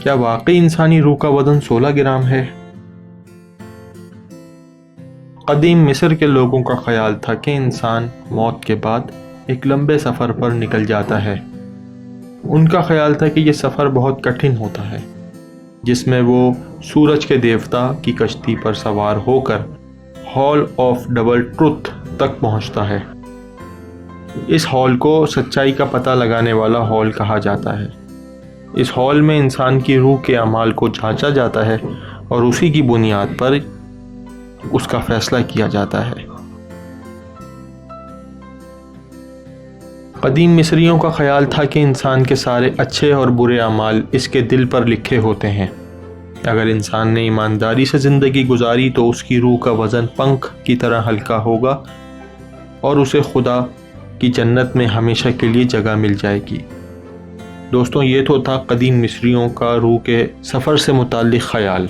کیا واقعی انسانی روح کا وزن 16 گرام ہے؟ قدیم مصر کے لوگوں کا خیال تھا کہ انسان موت کے بعد ایک لمبے سفر پر نکل جاتا ہے۔ ان کا خیال تھا کہ یہ سفر بہت کٹھن ہوتا ہے، جس میں وہ سورج کے دیوتا کی کشتی پر سوار ہو کر ہال آف ڈبل ٹروتھ تک پہنچتا ہے۔ اس ہال کو سچائی کا پتہ لگانے والا ہال کہا جاتا ہے۔ اس ہال میں انسان کی روح کے اعمال کو جانچا جاتا ہے اور اسی کی بنیاد پر اس کا فیصلہ کیا جاتا ہے۔ قدیم مصریوں کا خیال تھا کہ انسان کے سارے اچھے اور برے اعمال اس کے دل پر لکھے ہوتے ہیں۔ اگر انسان نے ایمانداری سے زندگی گزاری تو اس کی روح کا وزن پنکھ کی طرح ہلکا ہوگا اور اسے خدا کی جنت میں ہمیشہ کے لیے جگہ مل جائے گی۔ دوستوں، یہ تو تھا قدیم مصریوں کا روح کے سفر سے متعلق خیال۔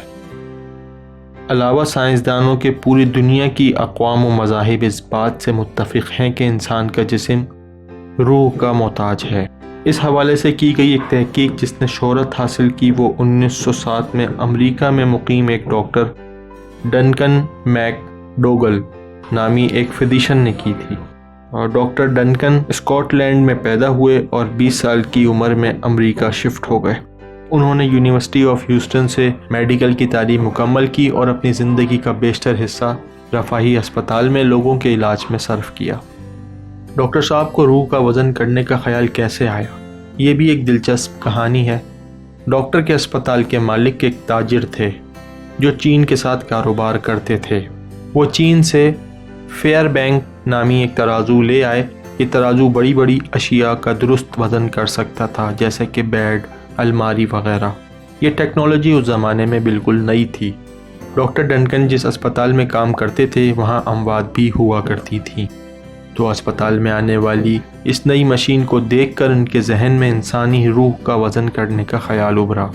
علاوہ سائنسدانوں کے پوری دنیا کی اقوام و مذاہب اس بات سے متفق ہیں کہ انسان کا جسم روح کا محتاج ہے۔ اس حوالے سے کی گئی ایک تحقیق جس نے شہرت حاصل کی وہ 1907 میں امریکہ میں مقیم ایک ڈاکٹر ڈنکن میک ڈوگل نامی ایک فزیشین نے کی تھی۔ اور ڈاکٹر ڈنکن اسکاٹ لینڈ میں پیدا ہوئے اور 20 سال کی عمر میں امریکہ شفٹ ہو گئے۔ انہوں نے یونیورسٹی آف ہیوسٹن سے میڈیکل کی تعلیم مکمل کی اور اپنی زندگی کا بیشتر حصہ رفاہی اسپتال میں لوگوں کے علاج میں صرف کیا۔ ڈاکٹر صاحب کو روح کا وزن کرنے کا خیال کیسے آیا؟ یہ بھی ایک دلچسپ کہانی ہے۔ ڈاکٹر کے اسپتال کے مالک ایک تاجر تھے جو چین کے ساتھ کاروبار کرتے تھے۔ وہ چین سے فیئر بینک نامی ایک ترازو لے آئے۔ یہ ترازو بڑی بڑی اشیاء کا درست وزن کر سکتا تھا، جیسے کہ بیڈ، الماری وغیرہ۔ یہ ٹیکنالوجی اس زمانے میں بالکل نئی تھی۔ ڈاکٹر ڈنکن جس اسپتال میں کام کرتے تھے وہاں اموات بھی ہوا کرتی تھیں، تو اسپتال میں آنے والی اس نئی مشین کو دیکھ کر ان کے ذہن میں انسانی روح کا وزن کرنے کا خیال ابھرا۔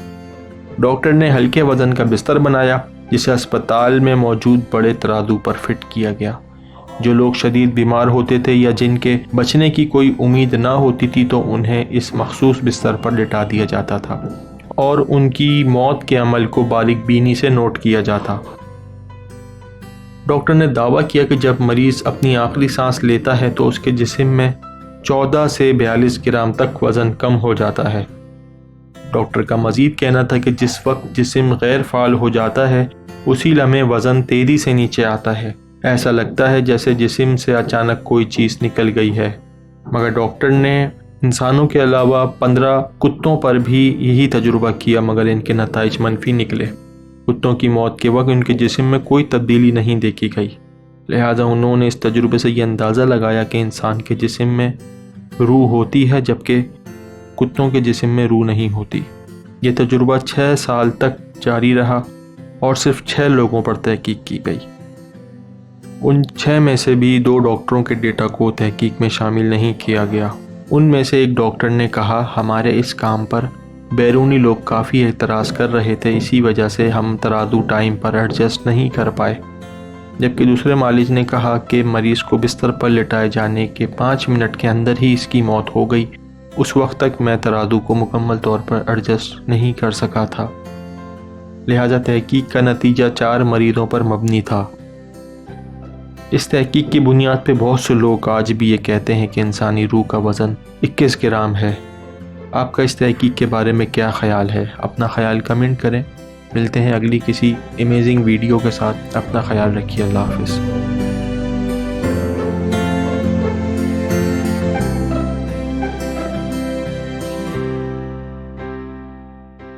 ڈاکٹر نے ہلکے وزن کا بستر بنایا جسے اسپتال میں موجود بڑے ترازو پر فٹ کیا گیا۔ جو لوگ شدید بیمار ہوتے تھے یا جن کے بچنے کی کوئی امید نہ ہوتی تھی تو انہیں اس مخصوص بستر پر لٹا دیا جاتا تھا اور ان کی موت کے عمل کو باریک بینی سے نوٹ کیا جاتا۔ ڈاکٹر نے دعویٰ کیا کہ جب مریض اپنی آخری سانس لیتا ہے تو اس کے جسم میں 14 سے 42 گرام تک وزن کم ہو جاتا ہے۔ ڈاکٹر کا مزید کہنا تھا کہ جس وقت جسم غیر فعال ہو جاتا ہے اسی لمحے وزن تیزی سے نیچے آتا ہے۔ ایسا لگتا ہے جیسے جسم سے اچانک کوئی چیز نکل گئی ہے۔ مگر ڈاکٹر نے انسانوں کے علاوہ 15 کتوں پر بھی یہی تجربہ کیا، مگر ان کے نتائج منفی نکلے۔ کتوں کی موت کے وقت ان کے جسم میں کوئی تبدیلی نہیں دیکھی گئی۔ لہٰذا انہوں نے اس تجربے سے یہ اندازہ لگایا کہ انسان کے جسم میں روح ہوتی ہے جبکہ کتوں کے جسم میں روح نہیں ہوتی۔ یہ تجربہ 6 سال تک جاری رہا اور صرف 6 لوگوں پر تحقیق کی گئی۔ ان 6 میں سے بھی 2 ڈاکٹروں کے ڈیٹا کو تحقیق میں شامل نہیں کیا گیا۔ ان میں سے ایک ڈاکٹر نے کہا، ہمارے اس کام پر بیرونی لوگ کافی اعتراض کر رہے تھے، اسی وجہ سے ہم ترازو ٹائم پر ایڈجسٹ نہیں کر پائے۔ جبکہ دوسرے معالج نے کہا کہ مریض کو بستر پر لٹائے جانے کے 5 منٹ کے اندر ہی اس کی موت ہو گئی۔ اس وقت تک میں ترازو کو مکمل طور پر ایڈجسٹ نہیں کر سکا تھا۔ لہذا تحقیق کا نتیجہ 4 مریضوں پر مبنی تھا۔ اس تحقیق کی بنیاد پہ بہت سے لوگ آج بھی یہ کہتے ہیں کہ انسانی روح کا وزن 21 گرام ہے۔ آپ کا اس تحقیق کے بارے میں کیا خیال ہے؟ اپنا خیال کمنٹ کریں۔ ملتے ہیں اگلی کسی امیزنگ ویڈیو کے ساتھ۔ اپنا خیال رکھیے۔ اللہ حافظ۔